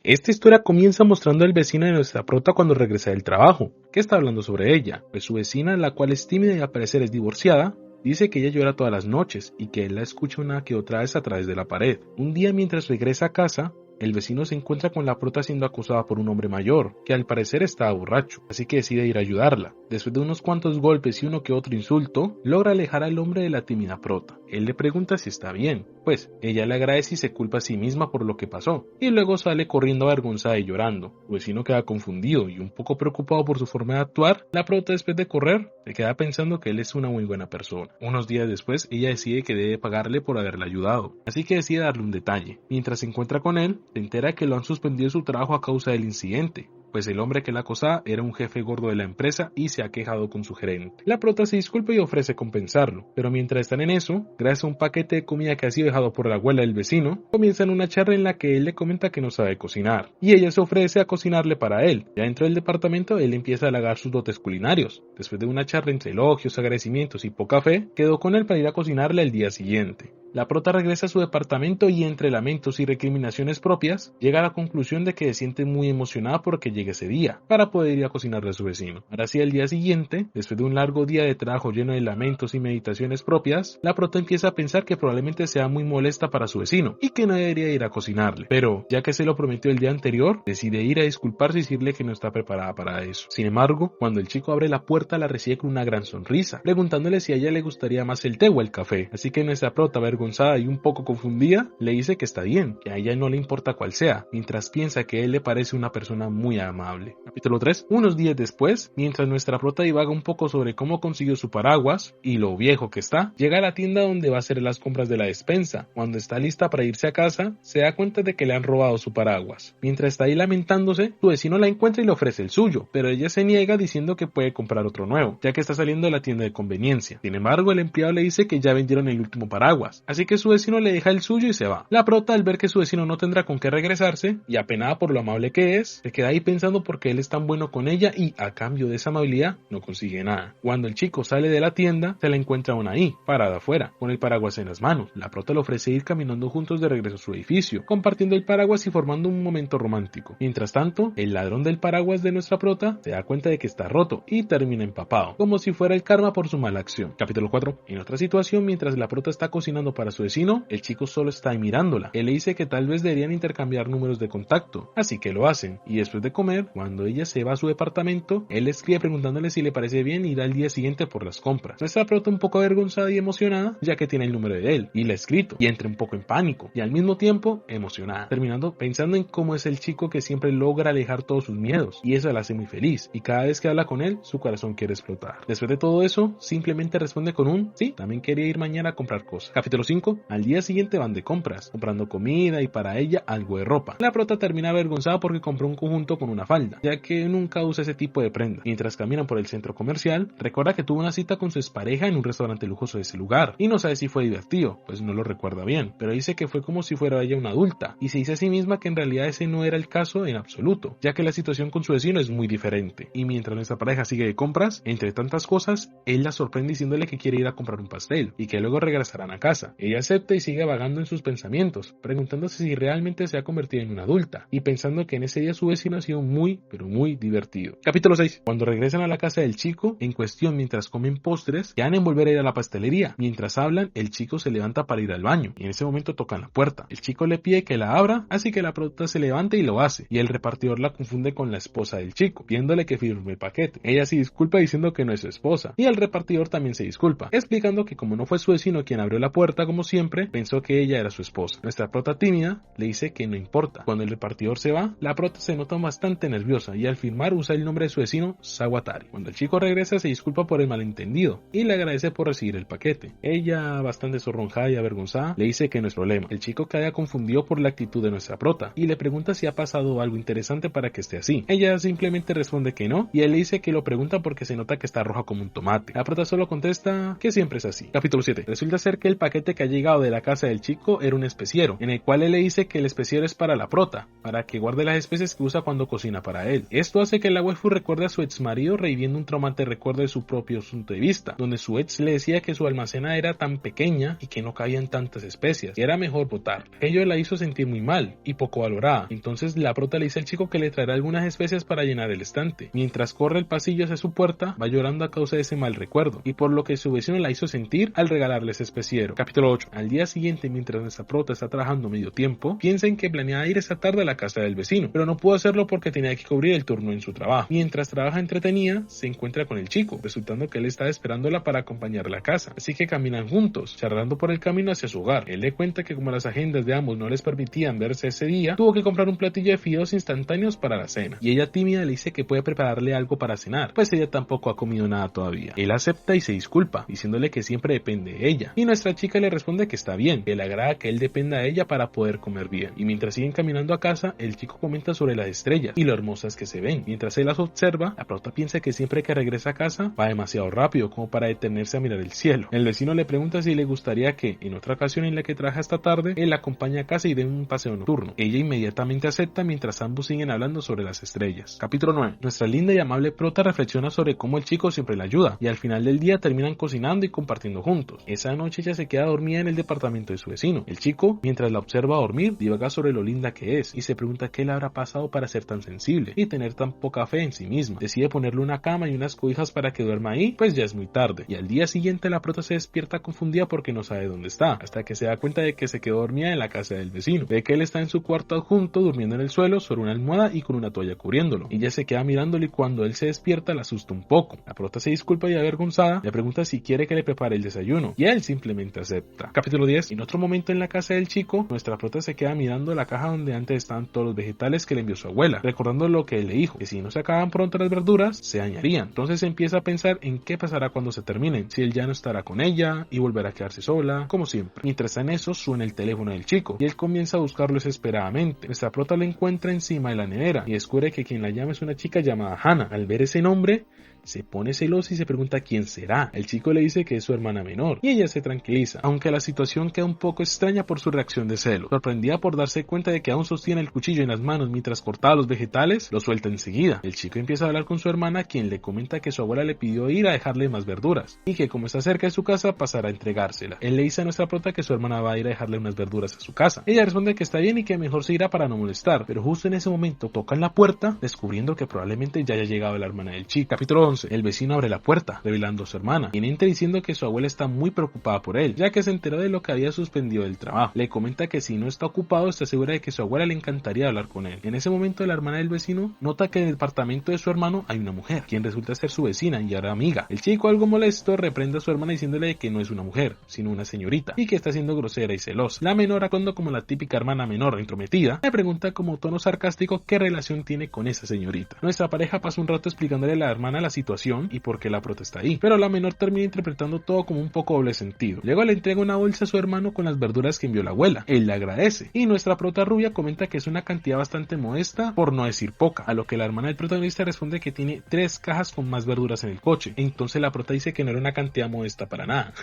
Esta historia comienza mostrando al vecino de nuestra prota cuando regresa del trabajo, que está hablando sobre ella, pues su vecina, la cual es tímida y al parecer es divorciada, dice que ella llora todas las noches y que él la escucha una que otra vez a través de la pared. Un día mientras regresa a casa, el vecino se encuentra con la prota siendo acosada por un hombre mayor, que al parecer estaba borracho, así que decide ir a ayudarla. Después de unos cuantos golpes y uno que otro insulto, logra alejar al hombre de la tímida prota. Él le pregunta si está bien, pues ella le agradece y se culpa a sí misma por lo que pasó, y luego sale corriendo avergonzada y llorando. El vecino queda confundido y un poco preocupado por su forma de actuar. La prota, después de correr, se queda pensando que él es una muy buena persona. Unos días después, ella decide que debe pagarle por haberle ayudado, así que decide darle un detalle. Mientras se encuentra con él, se entera que lo han suspendido de su trabajo a causa del incidente, pues el hombre que la acosaba era un jefe gordo de la empresa y se ha quejado con su gerente. La prota se disculpa y ofrece compensarlo, pero mientras están en eso, gracias a un paquete de comida que ha sido dejado por la abuela del vecino, comienzan una charla en la que él le comenta que no sabe cocinar, y ella se ofrece a cocinarle para él. Ya dentro del departamento, él empieza a halagar sus dotes culinarios. Después de una charla entre elogios, agradecimientos y poca fe, quedó con él para ir a cocinarle al día siguiente. La prota regresa a su departamento y entre lamentos y recriminaciones propias, llega a la conclusión de que se siente muy emocionada porque llegue ese día, para poder ir a cocinarle a su vecino. Ahora sí, al día siguiente, después de un largo día de trabajo lleno de lamentos y meditaciones propias, la prota empieza a pensar que probablemente sea muy molesta para su vecino y que no debería ir a cocinarle. Pero, ya que se lo prometió el día anterior, decide ir a disculparse y decirle que no está preparada para eso. Sin embargo, cuando el chico abre la puerta, la recibe con una gran sonrisa, preguntándole si a ella le gustaría más el té o el café. Así que nuestra prota, avergonzada y un poco confundida, le dice que está bien, que a ella no le importa cuál sea, mientras piensa que él le parece una persona muy amable. Capítulo 3. Unos días después, mientras nuestra prota divaga un poco sobre cómo consiguió su paraguas y lo viejo que está, llega a la tienda donde va a hacer las compras de la despensa. Cuando está lista para irse a casa, se da cuenta de que le han robado su paraguas. Mientras está ahí lamentándose, su vecino la encuentra y le ofrece el suyo, pero ella se niega diciendo que puede comprar otro nuevo, ya que está saliendo de la tienda de conveniencia. Sin embargo, el empleado le dice que ya vendieron el último paraguas, así que su vecino le deja el suyo y se va. La prota, al ver que su vecino no tendrá con qué regresarse, y apenada por lo amable que es, se queda ahí pensando por qué él es tan bueno con ella y, a cambio de esa amabilidad, no consigue nada. Cuando el chico sale de la tienda, se la encuentra aún ahí, parada afuera, con el paraguas en las manos. La prota le ofrece ir caminando juntos de regreso a su edificio, compartiendo el paraguas y formando un momento romántico. Mientras tanto, el ladrón del paraguas de nuestra prota se da cuenta de que está roto y termina empapado, como si fuera el karma por su mala acción. Capítulo 4. En otra situación, mientras la prota está cocinando para su vecino, el chico solo está ahí mirándola. Él le dice que tal vez deberían intercambiar números de contacto, así que lo hacen, y después de comer, cuando ella se va a su departamento, él le escribe preguntándole si le parece bien ir al día siguiente por las compras. Nuestra prota, un poco avergonzada y emocionada, ya que tiene el número de él, y le ha escrito, y entra un poco en pánico, y al mismo tiempo emocionada, terminando pensando en cómo es el chico que siempre logra alejar todos sus miedos, y eso la hace muy feliz, y cada vez que habla con él, su corazón quiere explotar. Después de todo eso, simplemente responde con un sí, también quería ir mañana a comprar cosas. Capítulo 5. Al día siguiente van de compras, comprando comida y para ella algo de ropa. La prota termina avergonzada porque compró un conjunto con una falda, ya que nunca usa ese tipo de prenda. Mientras caminan por el centro comercial, recuerda que tuvo una cita con su expareja en un restaurante lujoso de ese lugar, y no sabe si fue divertido, pues no lo recuerda bien, pero dice que fue como si fuera ella una adulta, y se dice a sí misma que en realidad ese no era el caso en absoluto, ya que la situación con su vecino es muy diferente. Y mientras nuestra pareja sigue de compras, entre tantas cosas, él la sorprende diciéndole que quiere ir a comprar un pastel, y que luego regresarán a casa. Ella acepta y sigue vagando en sus pensamientos, preguntándose si realmente se ha convertido en una adulta, y pensando que en ese día su vecino ha sido muy, pero muy divertido. Capítulo 6. Cuando regresan a la casa del chico, en cuestión mientras comen postres, quedan en volver a ir a la pastelería. Mientras hablan, el chico se levanta para ir al baño, y en ese momento tocan la puerta. El chico le pide que la abra, así que la prota se levanta y lo hace, y el repartidor la confunde con la esposa del chico, pidiéndole que firme el paquete. Ella se disculpa diciendo que no es su esposa, y el repartidor también se disculpa, explicando que como no fue su vecino quien abrió la puerta como siempre, pensó que ella era su esposa. Nuestra prota tímida le dice que no importa. Cuando el repartidor se va, la prota se nota bastante nerviosa y al firmar usa el nombre de su vecino, Sawatari. Cuando el chico regresa se disculpa por el malentendido y le agradece por recibir el paquete. Ella, bastante sonrojada y avergonzada, le dice que no es problema. El chico queda confundido por la actitud de nuestra prota y le pregunta si ha pasado algo interesante para que esté así. Ella simplemente responde que no y él le dice que lo pregunta porque se nota que está roja como un tomate. La prota solo contesta que siempre es así. Capítulo 7. Resulta ser que el paquete que ha llegado de la casa del chico era un especiero, en el cual él le dice que el especiero es para la prota, para que guarde las especies que usa cuando cocina para él. Esto hace que la waifu recuerde a su ex marido reviviendo un traumante recuerdo de su propio punto de vista, donde su ex le decía que su almacena era tan pequeña y que no cabían tantas especias, que era mejor botar. Ello la hizo sentir muy mal y poco valorada. Entonces la prota le dice al chico que le traerá algunas especias para llenar el estante. Mientras corre el pasillo hacia su puerta, va llorando a causa de ese mal recuerdo y por lo que su vecino la hizo sentir al regalarle ese especiero. Capítulo 8. Al día siguiente, mientras nuestra prota está trabajando medio tiempo, piensa en que planeaba ir esa tarde a la casa del vecino, pero no pudo hacerlo porque tenía que cubrir el turno en su trabajo. Mientras trabaja entretenida, se encuentra con el chico, resultando que él estaba esperándola para acompañarla a casa, así que caminan juntos, charlando por el camino hacia su hogar. Él le cuenta que como las agendas de ambos no les permitían verse ese día, tuvo que comprar un platillo de fideos instantáneos para la cena, y ella tímida le dice que puede prepararle algo para cenar, pues ella tampoco ha comido nada todavía. Él acepta y se disculpa, diciéndole que siempre depende de ella, y nuestra chica le responde que está bien, que le agrada que él dependa de ella para poder comer bien. Y mientras siguen caminando a casa, el chico comenta sobre las estrellas y lo hermosas que se ven. Mientras él las observa, la prota piensa que siempre que regresa a casa va demasiado rápido como para detenerse a mirar el cielo. El vecino le pregunta si le gustaría que, en otra ocasión en la que trabaja esta tarde, él la acompañe a casa y dé un paseo nocturno. Ella inmediatamente acepta mientras ambos siguen hablando sobre las estrellas. Capítulo 9. Nuestra linda y amable prota reflexiona sobre cómo el chico siempre la ayuda y al final del día terminan cocinando y compartiendo juntos. Esa noche ella se queda dormida en el departamento de su vecino. El chico, mientras la observa dormir, divaga sobre lo linda que es y se pregunta qué le habrá pasado para ser tan sensible y tener tan poca fe en sí misma. Decide ponerle una cama y unas cobijas para que duerma ahí, pues ya es muy tarde. Y al día siguiente la prota se despierta confundida porque no sabe dónde está, hasta que se da cuenta de que se quedó dormida en la casa del vecino. Ve que él está en su cuarto adjunto durmiendo en el suelo sobre una almohada y con una toalla cubriéndolo. Ella se queda mirándolo y cuando él se despierta la asusta un poco. La prota se disculpa y avergonzada le pregunta si quiere que le prepare el desayuno y él simplemente acepta. Capítulo 10. En otro momento en la casa del chico, nuestra prota se queda mirando la caja donde antes estaban todos los vegetales que le envió su abuela, recordando lo que él le dijo, que si no se acaban pronto las verduras, se dañarían. Entonces empieza a pensar en qué pasará cuando se terminen, si él ya no estará con ella y volverá a quedarse sola, como siempre. Mientras está en eso, suena el teléfono del chico y él comienza a buscarlo desesperadamente. Nuestra prota lo encuentra encima de la nevera y descubre que quien la llama es una chica llamada Hannah. Al ver ese nombre, se pone celosa y se pregunta quién será. El chico le dice que es su hermana menor y ella se tranquiliza, aunque la situación queda un poco extraña por su reacción de celo. Sorprendida por darse cuenta de que aún sostiene el cuchillo en las manos mientras cortaba los vegetales, lo suelta enseguida. El chico empieza a hablar con su hermana, quien le comenta que su abuela le pidió ir a dejarle más verduras y que como está cerca de su casa pasará a entregársela. Él le dice a nuestra prota que su hermana va a ir a dejarle unas verduras a su casa. Ella responde que está bien y que mejor se irá para no molestar, pero justo en ese momento tocan la puerta, descubriendo que probablemente ya haya llegado la hermana del chico. Capítulo 11. El vecino abre la puerta, revelando a su hermana, quien entra diciendo que su abuela está muy preocupada por él, ya que se enteró de lo que había suspendido del trabajo. Le comenta que si no está ocupado, está segura de que su abuela le encantaría hablar con él. En ese momento, la hermana del vecino nota que en el departamento de su hermano hay una mujer, quien resulta ser su vecina y ahora amiga. El chico, algo molesto, reprende a su hermana diciéndole que no es una mujer, sino una señorita, y que está siendo grosera y celosa. La menor, actuando como la típica hermana menor entrometida, le pregunta como tono sarcástico qué relación tiene con esa señorita. Nuestra pareja pasa un rato explicándole a la hermana la situación y por qué la prota está ahí, pero la menor termina interpretando todo como un poco doble sentido. Luego le entrega una bolsa a su hermano con las verduras que envió la abuela. Él le agradece y nuestra prota rubia comenta que es una cantidad bastante modesta, por no decir poca, a lo que la hermana del protagonista responde que tiene 3 cajas con más verduras en el coche. Entonces la prota dice que no era una cantidad modesta para nada.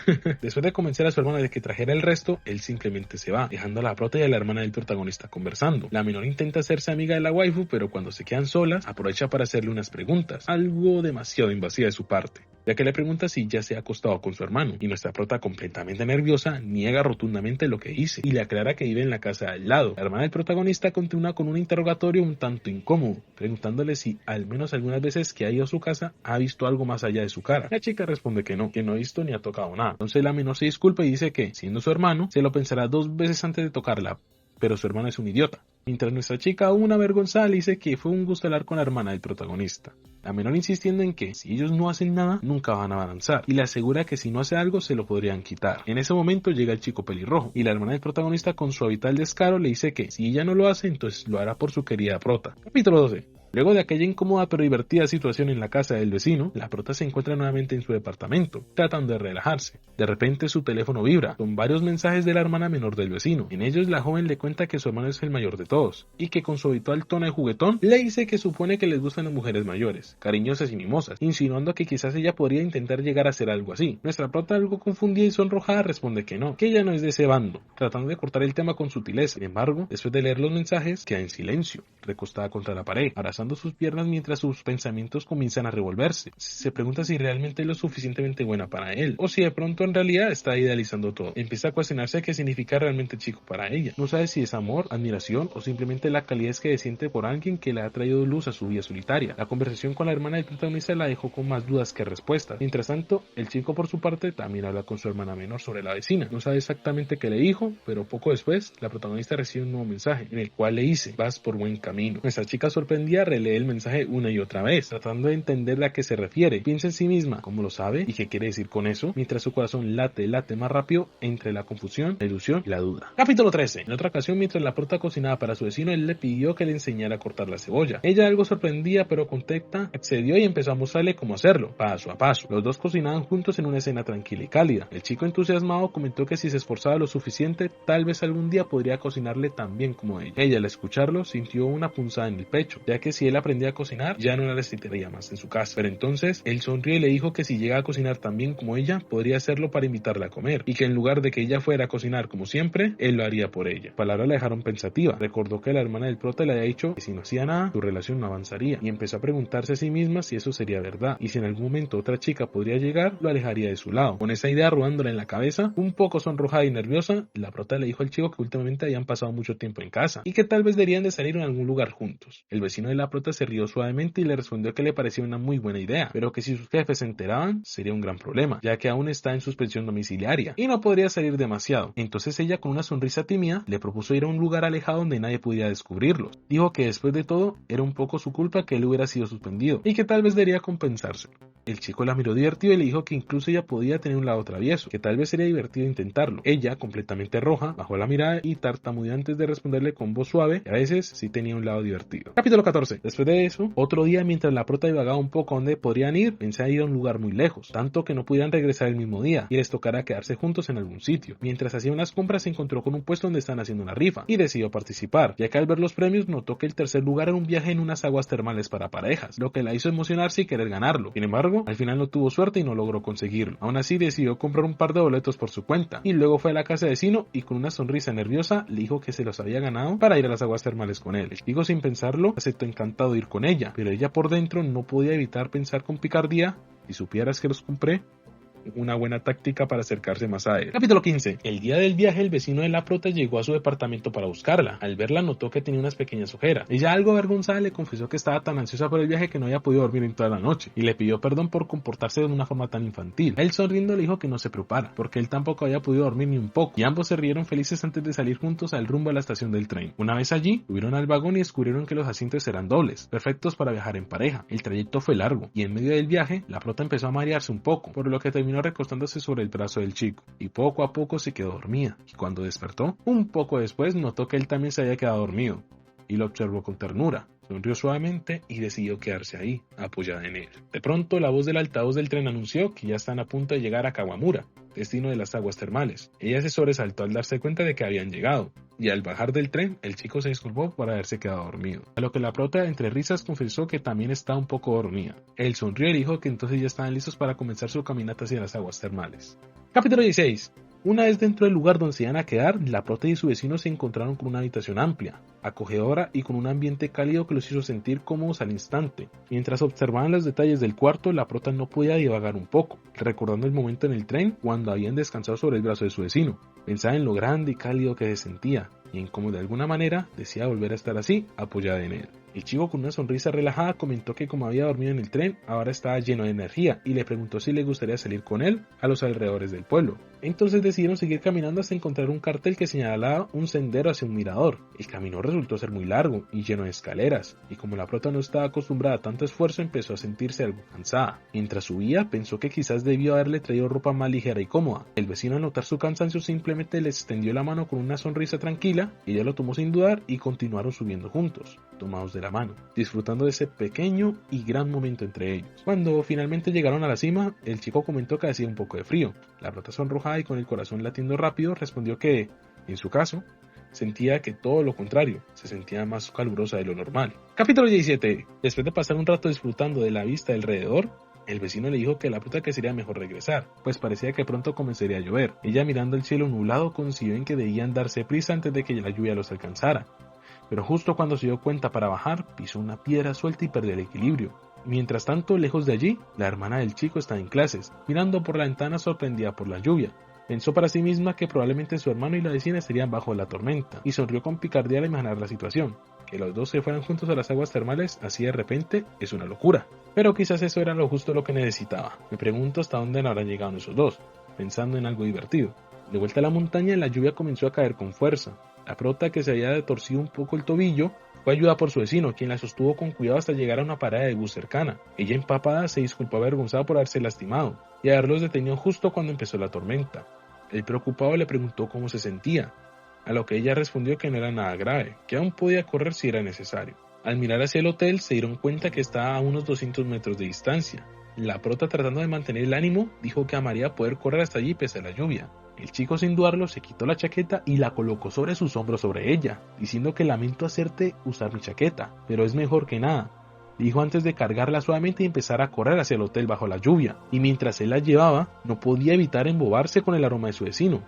Después de convencer a su hermano de que trajera el resto, él simplemente se va, dejando a la prota y a la hermana del protagonista conversando. La menor intenta hacerse amiga de la waifu, pero cuando se quedan solas, aprovecha para hacerle unas preguntas, algo demasiado invasiva de su parte, ya que le pregunta si ya se ha acostado con su hermano, y nuestra prota, completamente nerviosa, niega rotundamente lo que dice, y le aclara que vive en la casa de al lado. La hermana del protagonista continúa con un interrogatorio un tanto incómodo, preguntándole si al menos algunas veces que ha ido a su casa ha visto algo más allá de su cara. La chica responde que no ha visto ni ha tocado nada. Entonces la menor se disculpa y dice que, siendo su hermano, se lo pensará 2 veces antes de tocarla, pero su hermano es un idiota. Mientras nuestra chica, aún avergonzada, le dice que fue un gusto hablar con la hermana del protagonista. La menor insistiendo en que si ellos no hacen nada, nunca van a avanzar, y le asegura que si no hace algo, se lo podrían quitar. En ese momento llega el chico pelirrojo, y la hermana del protagonista, con su habitual descaro, le dice que si ella no lo hace, entonces lo hará por su querida prota. Capítulo 12. Luego de aquella incómoda pero divertida situación en la casa del vecino, la prota se encuentra nuevamente en su departamento, tratando de relajarse. De repente su teléfono vibra, con varios mensajes de la hermana menor del vecino. En ellos la joven le cuenta que su hermano es el mayor de todos, y que con su habitual tono de juguetón, le dice que supone que les gustan las mujeres mayores, cariñosas y mimosas, insinuando que quizás ella podría intentar llegar a hacer algo así. Nuestra prota, algo confundida y sonrojada, responde que no, que ella no es de ese bando, tratando de cortar el tema con sutileza. Sin embargo, después de leer los mensajes, queda en silencio, recostada contra la pared, abrazando sus piernas mientras sus pensamientos comienzan a revolverse. Se pregunta si realmente es lo suficientemente buena para él, o si de pronto en realidad está idealizando todo. Empieza a cuestionarse qué significa realmente el chico para ella. No sabe si es amor, admiración o simplemente la calidez que siente por alguien que le ha traído luz a su vida solitaria. La conversación con la hermana del protagonista la dejó con más dudas que respuestas. Mientras tanto, el chico por su parte también habla con su hermana menor sobre la vecina. No sabe exactamente qué le dijo, pero poco después la protagonista recibe un nuevo mensaje en el cual le dice: vas por buen camino. Nuestra chica sorprendida relee el mensaje una y otra vez, tratando de entender a qué se refiere. Piensa en sí misma, ¿cómo lo sabe? ¿Y qué quiere decir con eso? Mientras su corazón late más rápido entre la confusión, la ilusión y la duda. Capítulo 13. En otra ocasión, mientras la prota cocinaba para su vecino, él le pidió que le enseñara a cortar la cebolla. Ella, algo sorprendida pero contenta, accedió y empezó a mostrarle cómo hacerlo, paso a paso. Los dos cocinaban juntos en una escena tranquila y cálida. El chico, entusiasmado, comentó que si se esforzaba lo suficiente, tal vez algún día podría cocinarle tan bien como ella. Ella, al escucharlo, sintió una punzada en el pecho, ya que si él aprendía a cocinar, ya no la necesitaría más en su casa. Pero entonces, él sonrió y le dijo que si llegaba a cocinar tan bien como ella, podría hacerlo para invitarla a comer, y que en lugar de que ella fuera a cocinar como siempre, él lo haría por ella. Palabras la dejaron pensativa. Recordó que la hermana del prota le había dicho que si no hacía nada, su relación no avanzaría, y empezó a preguntarse a sí misma si eso sería verdad, y si en algún momento otra chica podría llegar, lo alejaría de su lado. Con esa idea rodándola en la cabeza, un poco sonrojada y nerviosa, la prota le dijo al chico que últimamente habían pasado mucho tiempo en casa, y que tal vez deberían de salir en algún lugar juntos. El vecino de la prota se rió suavemente y le respondió que le parecía una muy buena idea, pero que si sus jefes se enteraban, sería un gran problema, ya que aún está en suspensión domiciliaria, y no podría salir demasiado. Entonces ella, con una sonrisa tímida, le propuso ir a un lugar alejado donde nadie pudiera descubrirlos. Dijo que después de todo, era un poco su culpa que él hubiera sido suspendido, y que tal vez debería compensarse. El chico la miró divertido y le dijo que incluso ella podía tener un lado travieso, que tal vez sería divertido intentarlo. Ella, completamente roja, bajó la mirada y tartamudeó antes de responderle con voz suave que a veces sí tenía un lado divertido. Capítulo 14. Después de eso, otro día, mientras la prota divagaba un poco a dónde podrían ir, pensaba ir a un lugar muy lejos, tanto que no pudieran regresar el mismo día y les tocara quedarse juntos en algún sitio. Mientras hacía unas compras, se encontró con un puesto donde estaban haciendo una rifa y decidió participar, ya que al ver los premios notó que el tercer lugar era un viaje en unas aguas termales para parejas, lo que la hizo emocionarse y querer ganarlo. Sin embargo, al final no tuvo suerte y no logró conseguirlo. Aún así, decidió comprar un par de boletos por su cuenta y luego fue a la casa de vecino y con una sonrisa nerviosa le dijo que se los había ganado para ir a las aguas termales con él. El chico, sin pensarlo, aceptó encantado ir con ella, pero ella por dentro no podía evitar pensar con picardía: si supieras que los compré. Una buena táctica para acercarse más a él. Capítulo 15. El día del viaje, el vecino de la prota llegó a su departamento para buscarla. Al verla, notó que tenía unas pequeñas ojeras. Ella, algo avergonzada, le confesó que estaba tan ansiosa por el viaje que no había podido dormir en toda la noche, y le pidió perdón por comportarse de una forma tan infantil. Él, sonriendo, le dijo que no se preocupara, porque él tampoco había podido dormir ni un poco, y ambos se rieron felices antes de salir juntos al rumbo a la estación del tren. Una vez allí, subieron al vagón y descubrieron que los asientos eran dobles, perfectos para viajar en pareja. El trayecto fue largo, y en medio del viaje, la prota empezó a marearse un poco, por lo que terminó recostándose sobre el brazo del chico, y poco a poco se quedó dormida, y cuando despertó, un poco después notó que él también se había quedado dormido, y lo observó con ternura. Sonrió suavemente y decidió quedarse ahí, apoyada en él. De pronto, la voz del altavoz del tren anunció que ya están a punto de llegar a Kawamura, destino de las aguas termales. Ella se sobresaltó al darse cuenta de que habían llegado, y al bajar del tren, el chico se disculpó por haberse quedado dormido. A lo que la prota, entre risas, confesó que también estaba un poco dormida. Él sonrió y dijo que entonces ya estaban listos para comenzar su caminata hacia las aguas termales. Capítulo 16. Una vez dentro del lugar donde se iban a quedar, la prota y su vecino se encontraron con una habitación amplia, acogedora y con un ambiente cálido que los hizo sentir cómodos al instante. Mientras observaban los detalles del cuarto, la prota no podía divagar un poco, recordando el momento en el tren cuando habían descansado sobre el brazo de su vecino. Pensaba en lo grande y cálido que se sentía, y en cómo de alguna manera deseaba volver a estar así, apoyada en él. El chico, con una sonrisa relajada, comentó que como había dormido en el tren, ahora estaba lleno de energía, y le preguntó si le gustaría salir con él a los alrededores del pueblo. Entonces decidieron seguir caminando hasta encontrar un cartel que señalaba un sendero hacia un mirador. El camino resultó ser muy largo y lleno de escaleras, y como la prota no estaba acostumbrada a tanto esfuerzo, empezó a sentirse algo cansada. Mientras subía, pensó que quizás debió haberle traído ropa más ligera y cómoda. El vecino, al notar su cansancio, simplemente le extendió la mano con una sonrisa tranquila, y ella lo tomó sin dudar y continuaron subiendo juntos. tomados de la mano, disfrutando de ese pequeño y gran momento entre ellos. Cuando finalmente llegaron a la cima, el chico comentó que hacía un poco de frío. La prota sonrojada y con el corazón latiendo rápido respondió que, en su caso, sentía que todo lo contrario, se sentía más calurosa de lo normal. Capítulo 17. Después de pasar un rato disfrutando de la vista alrededor, el vecino le dijo que la prota que sería mejor regresar, pues parecía que pronto comenzaría a llover. Ella, mirando el cielo nublado, coincidió en que debían darse prisa antes de que la lluvia los alcanzara. Pero justo cuando se dio cuenta para bajar, pisó una piedra suelta y perdió el equilibrio. Mientras tanto, lejos de allí, la hermana del chico estaba en clases, mirando por la ventana sorprendida por la lluvia. Pensó para sí misma que probablemente su hermano y la vecina estarían bajo la tormenta, y sonrió con picardía al imaginar la situación. Que los dos se fueran juntos a las aguas termales así de repente es una locura. Pero quizás eso era lo justo lo que necesitaba. Me pregunto hasta dónde no habrán llegado esos dos, pensando en algo divertido. De vuelta a la montaña, la lluvia comenzó a caer con fuerza. La prota, que se había torcido un poco el tobillo, fue ayudada por su vecino, quien la sostuvo con cuidado hasta llegar a una parada de bus cercana. Ella, empapada, se disculpó avergonzada por haberse lastimado y haberlos detenido justo cuando empezó la tormenta. El preocupado le preguntó cómo se sentía, a lo que ella respondió que no era nada grave, que aún podía correr si era necesario. Al mirar hacia el hotel, se dieron cuenta que estaba a unos 200 metros de distancia. La prota, tratando de mantener el ánimo, dijo que amaría poder correr hasta allí pese a la lluvia. El chico, sin dudarlo, se quitó la chaqueta y la colocó sobre sus hombros sobre ella, diciendo que lamento hacerte usar mi chaqueta, pero es mejor que nada. Dijo antes de cargarla suavemente y empezar a correr hacia el hotel bajo la lluvia, y mientras él la llevaba, no podía evitar embobarse con el aroma de su vecino.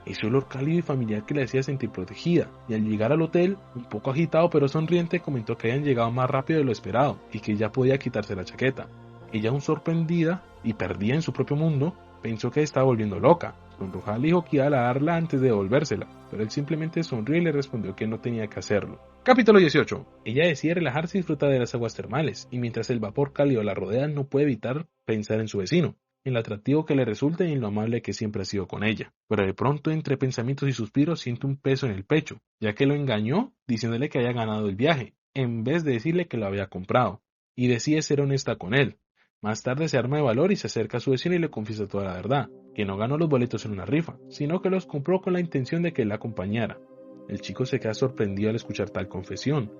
Ese olor cálido y familiar que le hacía sentir protegida, y al llegar al hotel, un poco agitado pero sonriente, comentó que habían llegado más rápido de lo esperado, y que ya podía quitarse la chaqueta. Ella, aún sorprendida y perdida en su propio mundo, pensó que estaba volviendo loca. Sonrojada le dijo que iba a lavarla antes de devolvérsela, pero él simplemente sonrió y le respondió que no tenía que hacerlo. Capítulo 18. Ella decide relajarse y disfrutar de las aguas termales, y mientras el vapor cálido la rodea no puede evitar pensar en su vecino, en lo atractivo que le resulta y en lo amable que siempre ha sido con ella. Pero de pronto, entre pensamientos y suspiros, siente un peso en el pecho, ya que lo engañó diciéndole que había ganado el viaje, en vez de decirle que lo había comprado, y decide ser honesta con él. Más tarde se arma de valor y se acerca a su vecino y le confiesa toda la verdad, que no ganó los boletos en una rifa, sino que los compró con la intención de que él la acompañara. El chico se queda sorprendido al escuchar tal confesión,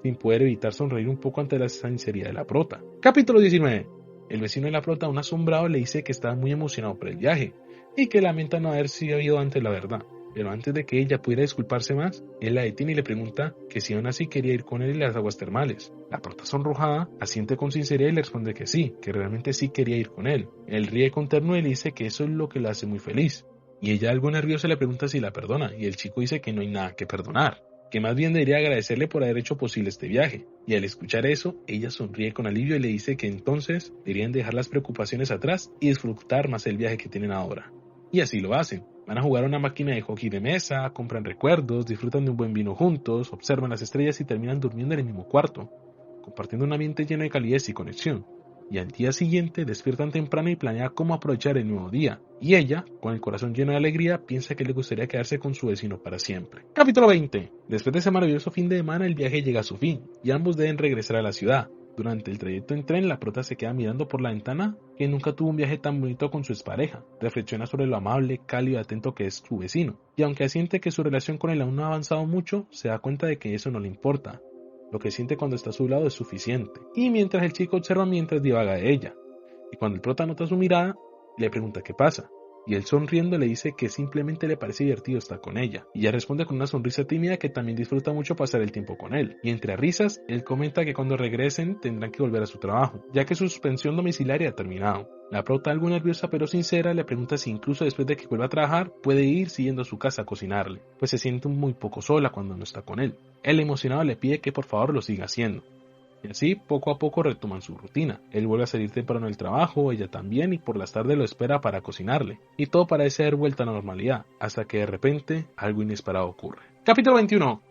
sin poder evitar sonreír un poco ante la sinceridad de la prota. Capítulo 19. El vecino de la prota, aún asombrado, le dice que está muy emocionado por el viaje, y que lamenta no haber sabido antes la verdad. Pero antes de que ella pudiera disculparse más, él la detiene y le pregunta que si aún así quería ir con él a las aguas termales. La prota, sonrojada, asiente con sinceridad y le responde que sí, que realmente sí quería ir con él. Él ríe con ternura y le dice que eso es lo que la hace muy feliz. Y ella, algo nerviosa, le pregunta si la perdona, y el chico dice que no hay nada que perdonar, que más bien debería agradecerle por haber hecho posible este viaje. Y al escuchar eso, ella sonríe con alivio y le dice que entonces deberían dejar las preocupaciones atrás y disfrutar más el viaje que tienen ahora. Y así lo hacen. Van a jugar a una máquina de hockey de mesa, compran recuerdos, disfrutan de un buen vino juntos, observan las estrellas y terminan durmiendo en el mismo cuarto, compartiendo un ambiente lleno de calidez y conexión. Y al día siguiente despiertan temprano y planean cómo aprovechar el nuevo día. Y ella, con el corazón lleno de alegría, piensa que le gustaría quedarse con su vecino para siempre. Capítulo 20. Después de ese maravilloso fin de semana, el viaje llega a su fin, y ambos deben regresar a la ciudad. Durante el trayecto en tren, la prota se queda mirando por la ventana que nunca tuvo un viaje tan bonito con su expareja. Reflexiona sobre lo amable, cálido y atento que es su vecino. Y aunque asiente que su relación con él aún no ha avanzado mucho, se da cuenta de que eso no le importa. Lo que siente cuando está a su lado es suficiente. Y mientras el chico observa mientras divaga de ella. Y cuando el prota nota su mirada, le pregunta qué pasa. Y él, sonriendo, le dice que simplemente le parece divertido estar con ella. Y ella responde con una sonrisa tímida que también disfruta mucho pasar el tiempo con él. Y entre risas, él comenta que cuando regresen tendrán que volver a su trabajo, ya que su suspensión domiciliaria ha terminado. La prota, algo nerviosa pero sincera, le pregunta si incluso después de que vuelva a trabajar puede ir siguiendo a su casa a cocinarle, pues se siente muy poco sola cuando no está con él. Él, emocionado, le pide que por favor lo siga haciendo. Y así, poco a poco retoman su rutina. Él vuelve a salir temprano del trabajo, ella también, y por las tardes lo espera para cocinarle. Y todo parece haber vuelto a la normalidad, hasta que de repente algo inesperado ocurre. Capítulo 21.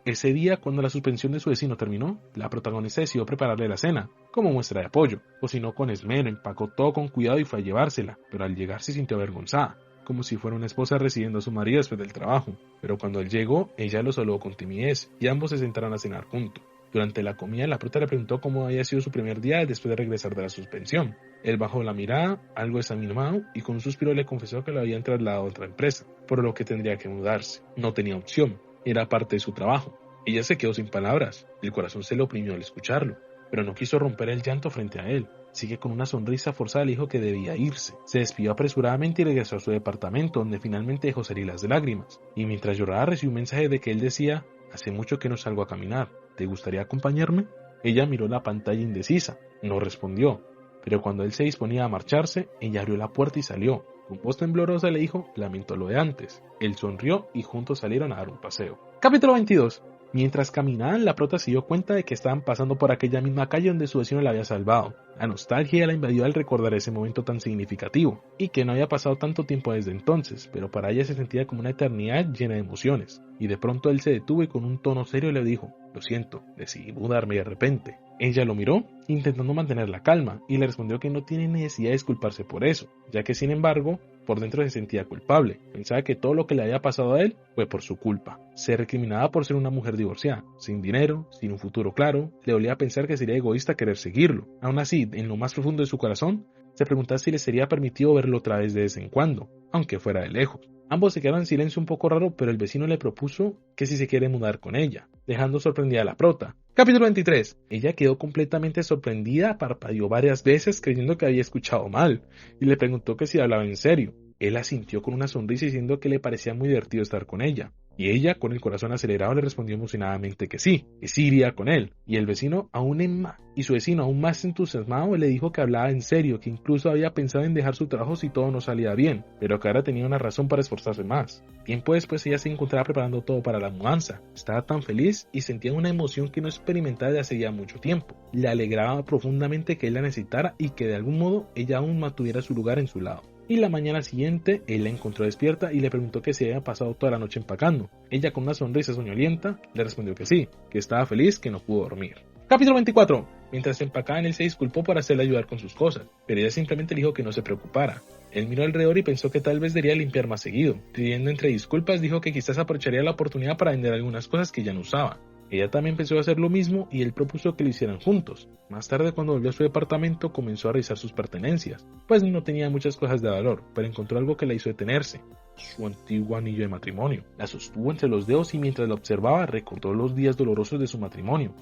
Ese día, cuando la suspensión de su vecino terminó, la protagonista decidió prepararle la cena, como muestra de apoyo. Cocinó con esmero, empacó todo con cuidado y fue a llevársela, pero al llegar se sintió avergonzada, como si fuera una esposa recibiendo a su marido después del trabajo. Pero cuando él llegó, ella lo saludó con timidez, y ambos se sentaron a cenar juntos. Durante la comida, la prota le preguntó cómo había sido su primer día después de regresar de la suspensión. Él bajó la mirada, algo desanimado, y con un suspiro le confesó que lo habían trasladado a otra empresa, por lo que tendría que mudarse. No tenía opción, era parte de su trabajo. Ella se quedó sin palabras, el corazón se le oprimió al escucharlo, pero no quiso romper el llanto frente a él. Así que con una sonrisa forzada le dijo que debía irse. Se despidió apresuradamente y regresó a su departamento, donde finalmente dejó salir las lágrimas. Y mientras lloraba recibió un mensaje de que él decía: hace mucho que no salgo a caminar, ¿te gustaría acompañarme? Ella miró la pantalla indecisa, no respondió, pero cuando él se disponía a marcharse, ella abrió la puerta y salió. Con voz temblorosa le dijo: lamento lo de antes. Él sonrió y juntos salieron a dar un paseo. Capítulo 22. Mientras caminaban, la prota se dio cuenta de que estaban pasando por aquella misma calle donde su vecino la había salvado. La nostalgia la invadió al recordar ese momento tan significativo, y que no había pasado tanto tiempo desde entonces, pero para ella se sentía como una eternidad llena de emociones. Y de pronto él se detuvo y con un tono serio le dijo: lo siento, decidí mudarme de repente. Ella lo miró, intentando mantener la calma, y le respondió que no tiene necesidad de disculparse por eso, ya que sin embargo, por dentro se sentía culpable. Pensaba que todo lo que le había pasado a él fue por su culpa. Se recriminaba por ser una mujer divorciada, sin dinero, sin un futuro claro. Le dolía pensar que sería egoísta querer seguirlo. Aún así, en lo más profundo de su corazón, se preguntaba si le sería permitido verlo otra vez de vez en cuando, aunque fuera de lejos. Ambos se quedaron en silencio un poco raro, pero el vecino le propuso que si se quiere mudar con ella, dejando sorprendida a la prota. Capítulo 23. Ella quedó completamente sorprendida, parpadeó varias veces creyendo que había escuchado mal, y le preguntó que si hablaba en serio. Él asintió con una sonrisa diciendo que le parecía muy divertido estar con ella, y ella, con el corazón acelerado, le respondió emocionadamente que sí iría con él. Y el vecino, su vecino aún más entusiasmado, le dijo que hablaba en serio, que incluso había pensado en dejar su trabajo si todo no salía bien, pero que ahora tenía una razón para esforzarse más. Tiempo después ella se encontraba preparando todo para la mudanza. Estaba tan feliz y sentía una emoción que no experimentaba desde hace ya mucho tiempo. Le alegraba profundamente que él la necesitara y que de algún modo ella aún mantuviera su lugar en su lado. Y la mañana siguiente, él la encontró despierta y le preguntó que si había pasado toda la noche empacando. Ella, con una sonrisa soñolienta, le respondió que sí, que estaba feliz, que no pudo dormir. Capítulo 24. Mientras empacaban, él se disculpó por hacerle ayudar con sus cosas, pero ella simplemente le dijo que no se preocupara. Él miró alrededor y pensó que tal vez debería limpiar más seguido. Pidiendo entre disculpas, dijo que quizás aprovecharía la oportunidad para vender algunas cosas que ya no usaba. Ella también pensó hacer lo mismo y él propuso que lo hicieran juntos. Más tarde, cuando volvió a su departamento, comenzó a revisar sus pertenencias, pues no tenía muchas cosas de valor, pero encontró algo que la hizo detenerse: su antiguo anillo de matrimonio. La sostuvo entre los dedos y mientras la observaba recordó los días dolorosos de su matrimonio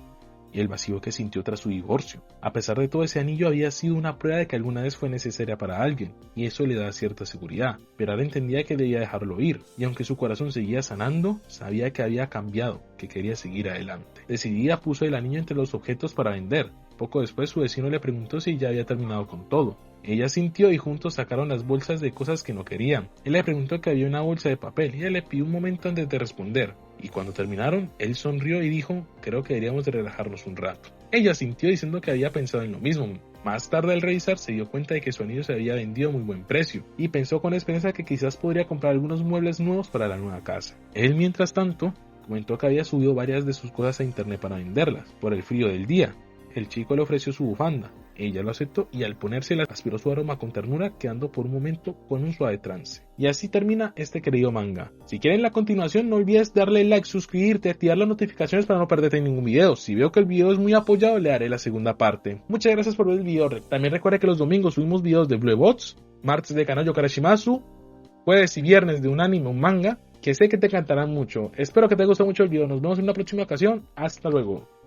y el vacío que sintió tras su divorcio. A pesar de todo, ese anillo había sido una prueba de que alguna vez fue necesaria para alguien, y eso le da cierta seguridad, pero ahora entendía que debía dejarlo ir, y aunque su corazón seguía sanando, sabía que había cambiado, que quería seguir adelante. Decidida, puso el anillo entre los objetos para vender. Poco después, su vecino le preguntó si ya había terminado con todo. Ella sintió y juntos sacaron las bolsas de cosas que no querían. Él le preguntó que había una bolsa de papel y ella le pidió un momento antes de responder. Y cuando terminaron, él sonrió y dijo: creo que deberíamos de relajarnos un rato. Ella sintió diciendo que había pensado en lo mismo. Más tarde, al revisar, se dio cuenta de que su anillo se había vendido a muy buen precio y pensó con esperanza que quizás podría comprar algunos muebles nuevos para la nueva casa. Él, mientras tanto, comentó que había subido varias de sus cosas a internet para venderlas por el frío del día. El chico le ofreció su bufanda. Ella lo aceptó y al ponérsela aspiró su aroma con ternura, quedando por un momento con un suave trance. Y así termina este querido manga. Si quieren la continuación, no olvides darle like, suscribirte, activar las notificaciones para no perderte ningún video. Si veo que el video es muy apoyado, le haré la segunda parte. Muchas gracias por ver el video. También recuerda que los domingos subimos videos de Blue Bots, martes de Kanayo Karashimasu, jueves y viernes de un anime o un manga, que sé que te encantarán mucho. Espero que te guste mucho el video. Nos vemos en una próxima ocasión. Hasta luego.